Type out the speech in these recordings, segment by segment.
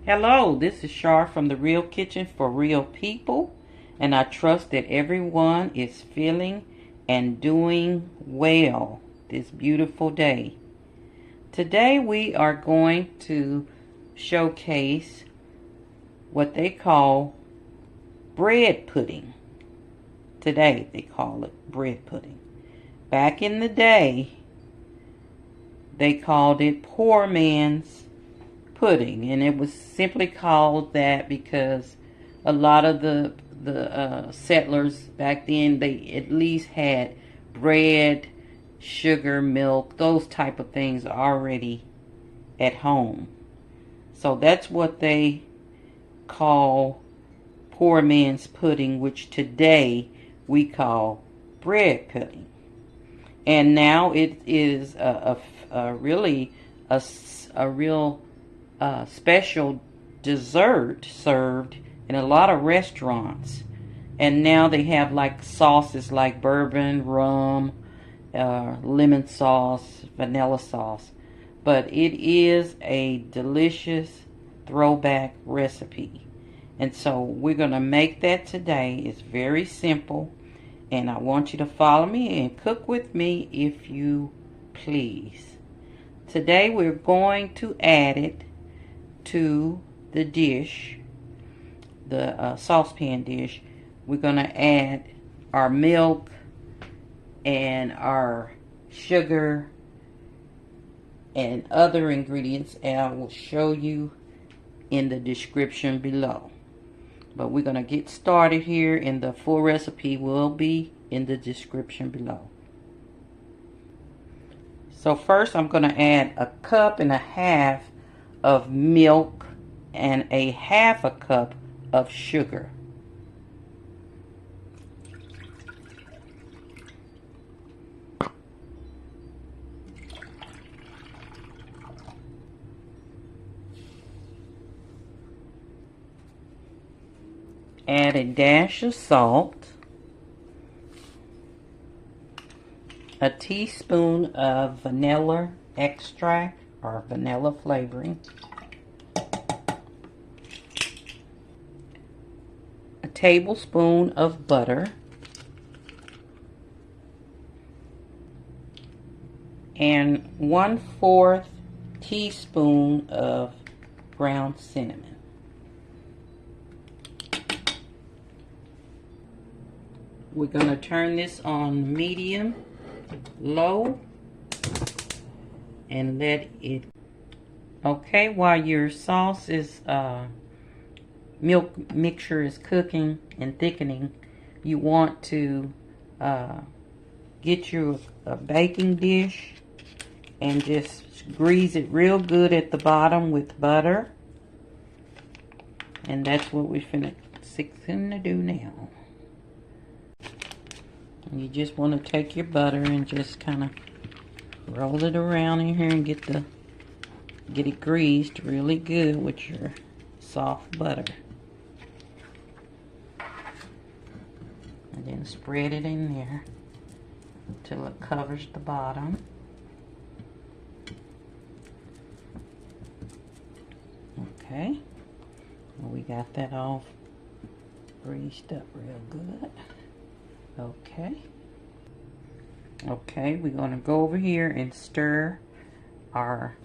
Hello, this is Shar from The Real Kitchen for Real People, and I trust that everyone is feeling and doing well this beautiful day. Today we are going to showcase what they call bread pudding. Today they call it bread pudding. Back in the day, they called it poor man's pudding, and it was simply called that because a lot of the settlers back then, they at least had bread, sugar, milk, those type of things already at home. So that's what they call poor man's pudding, which today we call bread pudding. And now it is really a real special dessert served in a lot of restaurants. And now they have like sauces like bourbon, rum, lemon sauce, vanilla sauce. But it is a delicious throwback recipe. And so we're going to make that today. It's very simple. And I want you to follow me and cook with me if you please. Today we're going to add it to the dish, the saucepan dish. We're going to add our milk and our sugar and other ingredients, and I will show you in the description below. But we're going to get started here, and the full recipe will be in the description below. So first I'm going to add 1.5 cups of milk and 1/2 cup of sugar. Add a dash of salt, a teaspoon of vanilla extract or vanilla flavoring, a tablespoon of butter, and 1/4 teaspoon of ground cinnamon. We're going to turn this on medium low and let it. Okay, while your sauce is milk mixture is cooking and thickening, you want to get you a baking dish and just grease it real good at the bottom with butter. And that's what we're finna do now. And you just want to take your butter and just kind of roll it around in here and get it greased really good with your soft butter. And then spread it in there until it covers the bottom. Okay, well, we got that all greased up real good. Okay, we're going to go over here and stir our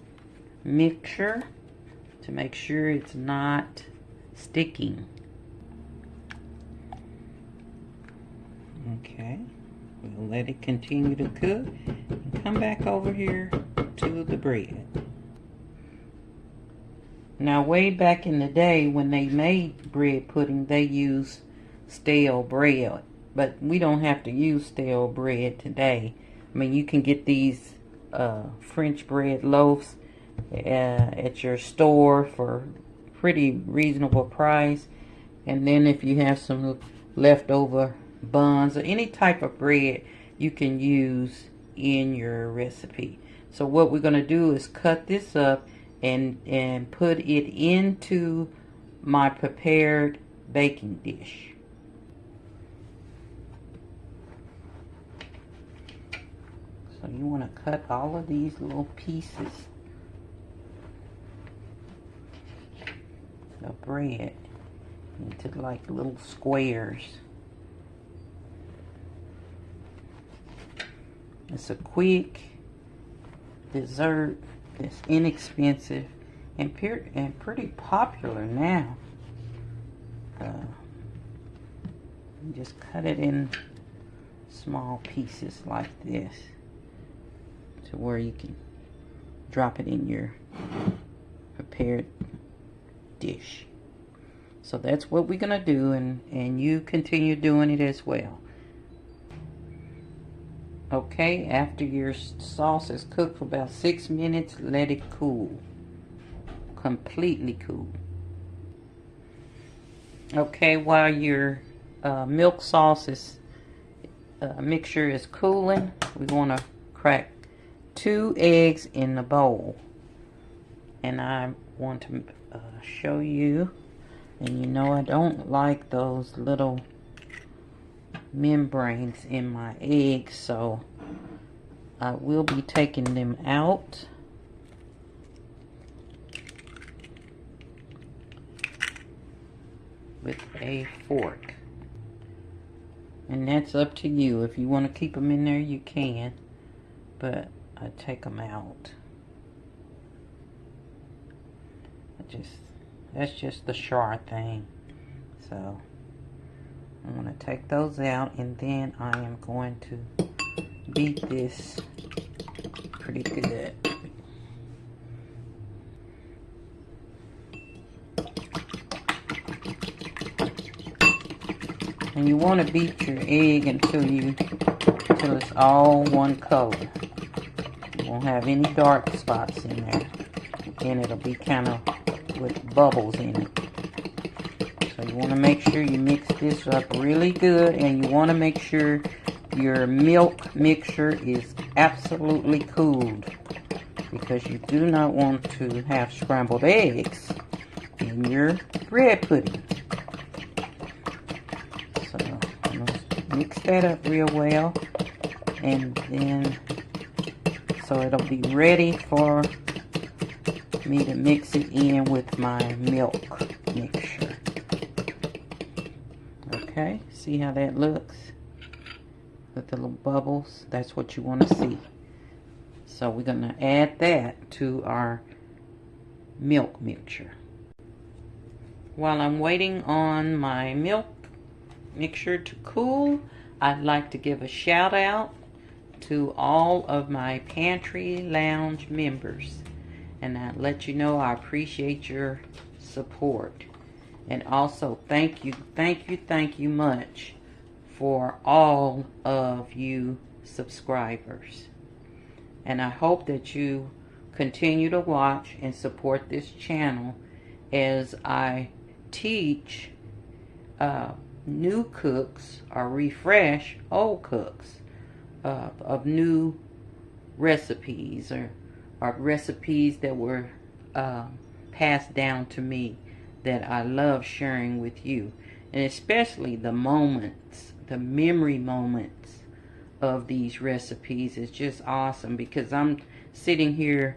mixture to make sure it's not sticking. Okay, we'll let it continue to cook and come back over here to the bread. Now, way back in the day when they made bread pudding, they used stale bread. But we don't have to use stale bread today. I mean, you can get these French bread loaves at your store for pretty reasonable price. And then if you have some leftover buns or any type of bread, you can use in your recipe. So what we're going to do is cut this up and put it into my prepared baking dish. So you want to cut all of these little pieces the bread into like little squares. It's a quick dessert that's inexpensive and pretty popular now. Just cut it in small pieces like this to where you can drop it in your prepared dish. So that's what we're gonna do, and you continue doing it as well. Okay, after your sauce is cooked for about 6 minutes, let it cool. Completely cool. Okay, while your milk sauce is mixture is cooling, we want to crack 2 eggs in the bowl. And I want to show you, and you know I don't like those little membranes in my eggs, so I will be taking them out. With a fork. And that's up to you. If you want to keep them in there, you can, but I take them out. That's just the char thing. So I'm going to take those out, and then I am going to beat this pretty good. And you want to beat your egg until it's all one color. You won't have any dark spots in there. And it'll be kind of with bubbles in it. So you want to make sure you mix this up really good, and you want to make sure your milk mixture is absolutely cooled, because you do not want to have scrambled eggs in your bread pudding. So I'm going to mix that up real well, and then so it'll be ready for me to mix it in with my milk mixture. Okay, see how that looks with the little bubbles? That's what you want to see. So we're going to add that to our milk mixture. While I'm waiting on my milk mixture to cool, I'd like to give a shout out to all of my Pantry Lounge members. And I let you know I appreciate your support. And also thank you much for all of you subscribers. And I hope that you continue to watch and support this channel as I teach new cooks or refresh old cooks of new recipes or recipes that were passed down to me that I love sharing with you. And especially the moments, the memory moments of these recipes is just awesome, because I'm sitting here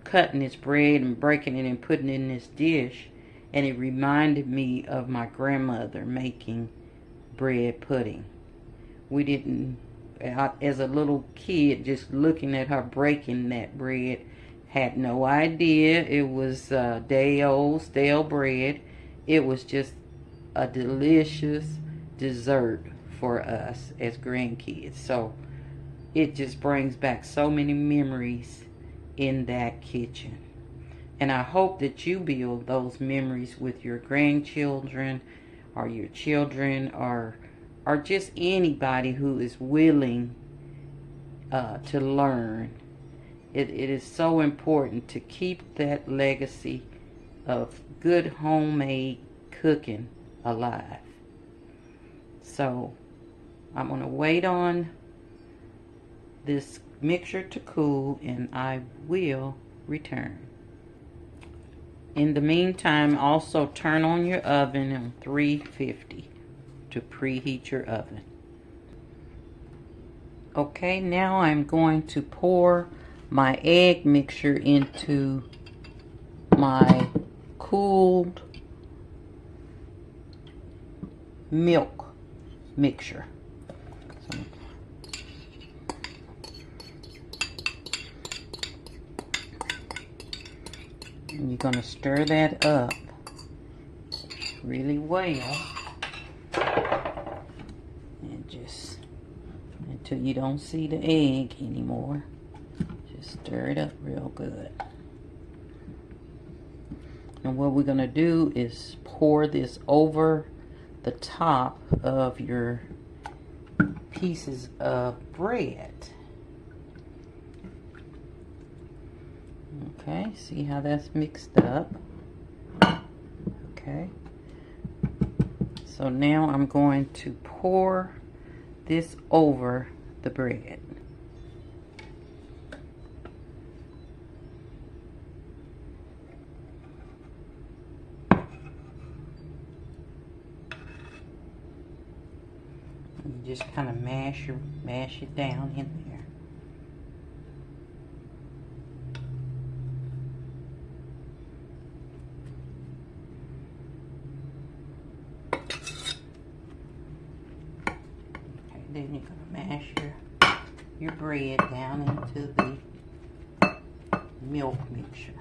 cutting this bread and breaking it and putting it in this dish, and it reminded me of my grandmother making bread pudding. We didn't, as a little kid, just looking at her breaking that bread, had no idea it was day-old stale bread. It was just a delicious dessert for us as grandkids. So it just brings back so many memories in that kitchen. And I hope that you build those memories with your grandchildren or your children, or just anybody who is willing to learn. It is so important to keep that legacy of good homemade cooking alive. So I'm going to wait on this mixture to cool, and I will return. In the meantime, also turn on your oven on 350 to preheat your oven. Okay, now I'm going to pour my egg mixture into my cooled milk mixture. So, and you're going to stir that up really well, and just until you don't see the egg anymore. Just stir it up real good. And what we're going to do is pour this over the top of your pieces of bread. Okay, see how that's mixed up? Okay. So now I'm going to pour this over the bread. You just kind of mash it down in there. Okay, then you're gonna mash your bread down into the milk mixture.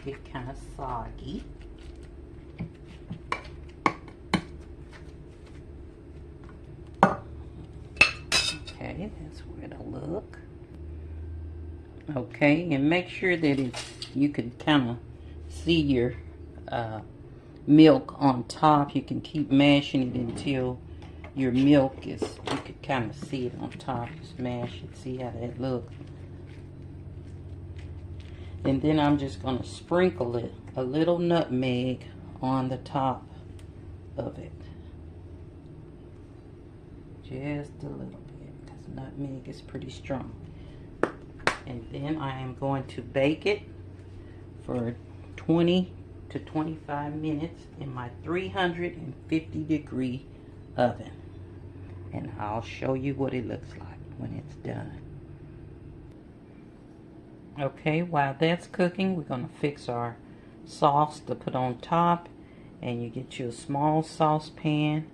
Get kind of soggy. Okay, that's where it'll look. Okay, and make sure that you can kind of see your milk on top. You can keep mashing it until your milk is, you can kind of see it on top. Just mash it, see how that looks. And then I'm just going to sprinkle it, a little nutmeg on the top of it. Just a little bit, because nutmeg is pretty strong. And then I am going to bake it for 20 to 25 minutes in my 350 degree oven. And I'll show you what it looks like when it's done. Okay, while that's cooking, we're going to fix our sauce to put on top. And you get you a small saucepan.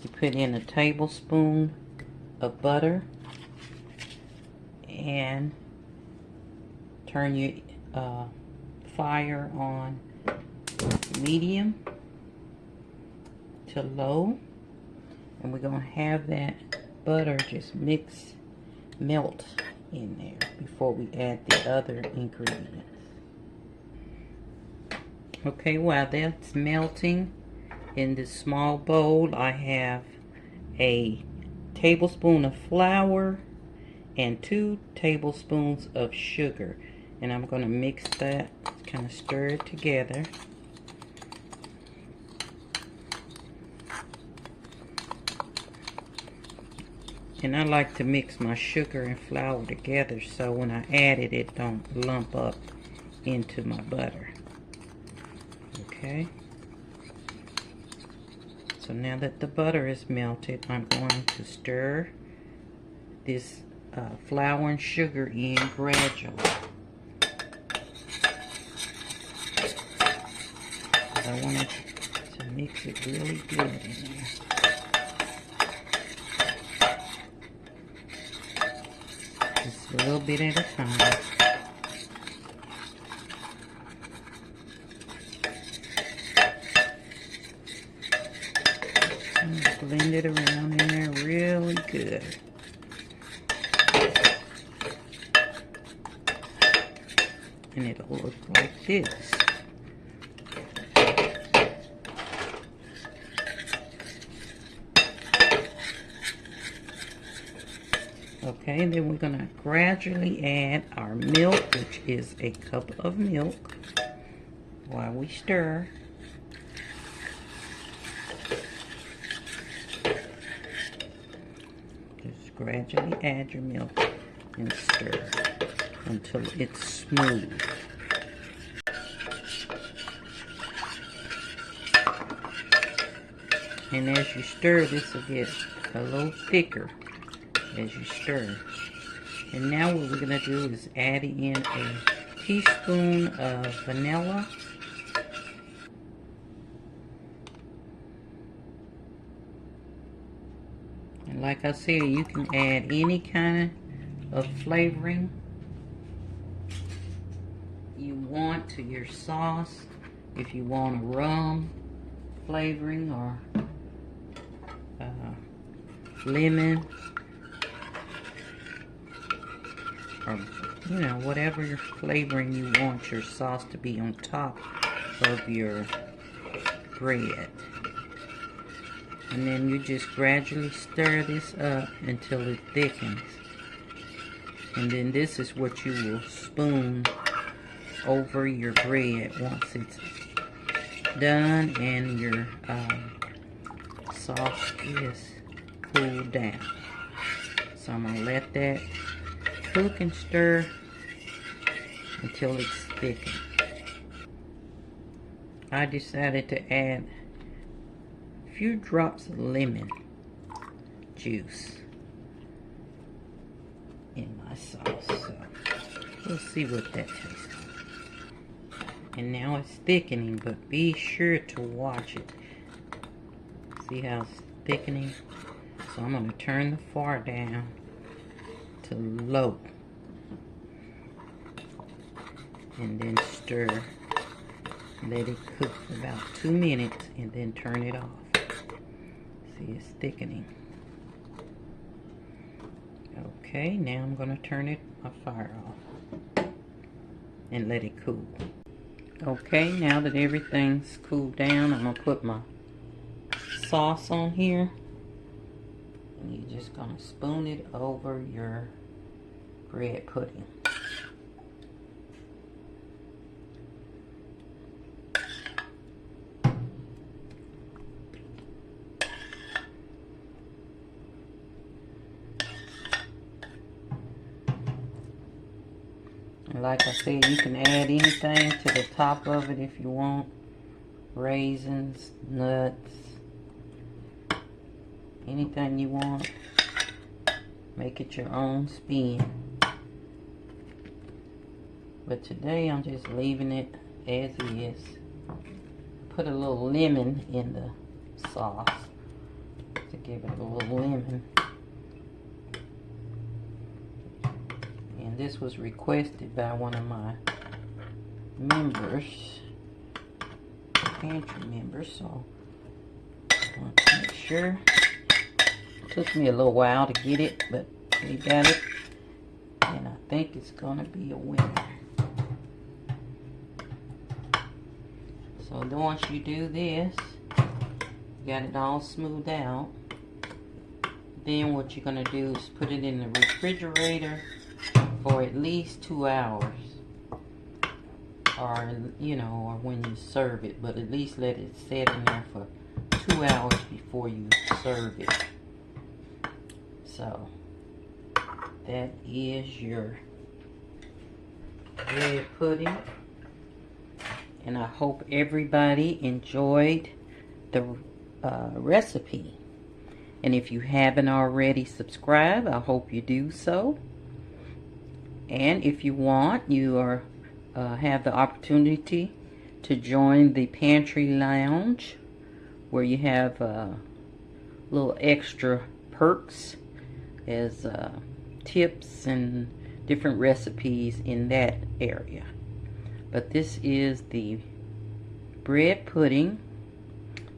You put in a tablespoon of butter. And turn your fire on medium to low. And we're going to have that butter just melt in there before we add the other ingredients. Okay, while that's melting, in this small bowl I have a tablespoon of flour and 2 tablespoons of sugar, and I'm going to mix that, kind of stir it together. And I like to mix my sugar and flour together so when I add it, it don't lump up into my butter. Okay. So now that the butter is melted, I'm going to stir this flour and sugar in gradually. I want it to mix it really good in there. Just a little bit at a time. And blend it around in there really good. And it'll look like this. Okay, and then we're going to gradually add our milk, which is a cup of milk, while we stir. Just gradually add your milk and stir until it's smooth. And as you stir, this will get a little thicker as you stir. And now what we're gonna do is add in a teaspoon of vanilla. And like I said, you can add any kind of flavoring you want to your sauce. If you want a rum flavoring or lemon, or you know, whatever your flavoring you want your sauce to be on top of your bread. And then you just gradually stir this up until it thickens. And then this is what you will spoon over your bread once it's done and your sauce is cooled down. So I'm gonna let that cook and stir until it's thickened. I decided to add a few drops of lemon juice in my sauce, so we'll see what that tastes like. And now it's thickening, but be sure to watch it. See how it's thickening? So I'm going to turn the fire down to low and then stir. Let it cook for about 2 minutes and then turn it off. See, it's thickening. Okay, now I'm going to turn my fire off and let it cool. Okay, now that everything's cooled down, I'm going to put my sauce on here. And you're just going to spoon it over your bread pudding. And like I said, you can add anything to the top of it if you want. Raisins, nuts, anything you want. Make it your own spin. But today I'm just leaving it as is. Put a little lemon in the sauce to give it a little lemon. And this was requested by one of my members, pantry members, so I want to make sure. It took me a little while to get it, but we got it, and I think it's gonna be a winner. So once you do this, you got it all smoothed out. Then what you're gonna do is put it in the refrigerator for at least 2 hours, or you know, or when you serve it, but at least let it sit in there for 2 hours before you serve it. So that is your bread pudding, and I hope everybody enjoyed the recipe. And if you haven't already subscribed, I hope you do so. And if you want, you have the opportunity to join the Pantry Lounge, where you have little extra perks as tips and different recipes in that area. But this is the bread pudding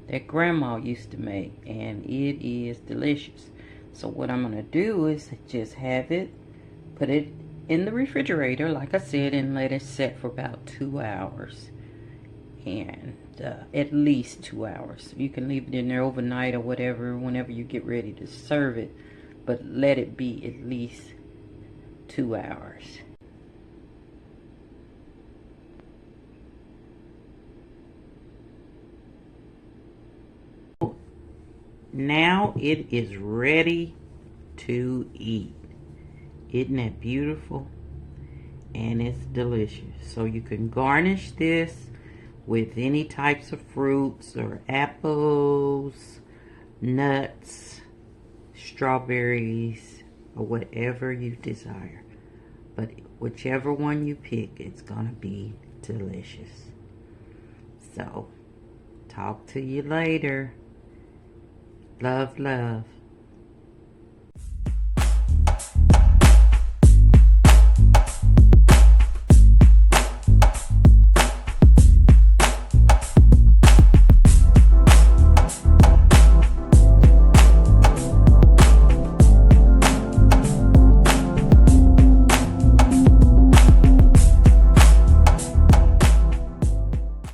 that Grandma used to make, and it is delicious. So what I'm going to do is just have it, put it in the refrigerator, like I said, and let it set for about 2 hours. And at least 2 hours. You can leave it in there overnight or whatever, whenever you get ready to serve it. But let it be at least 2 hours. Now it is ready to eat. Isn't that beautiful? And it's delicious. So you can garnish this with any types of fruits or apples, nuts, strawberries, or whatever you desire. But whichever one you pick, it's going to be delicious. So, talk to you later. Love, love.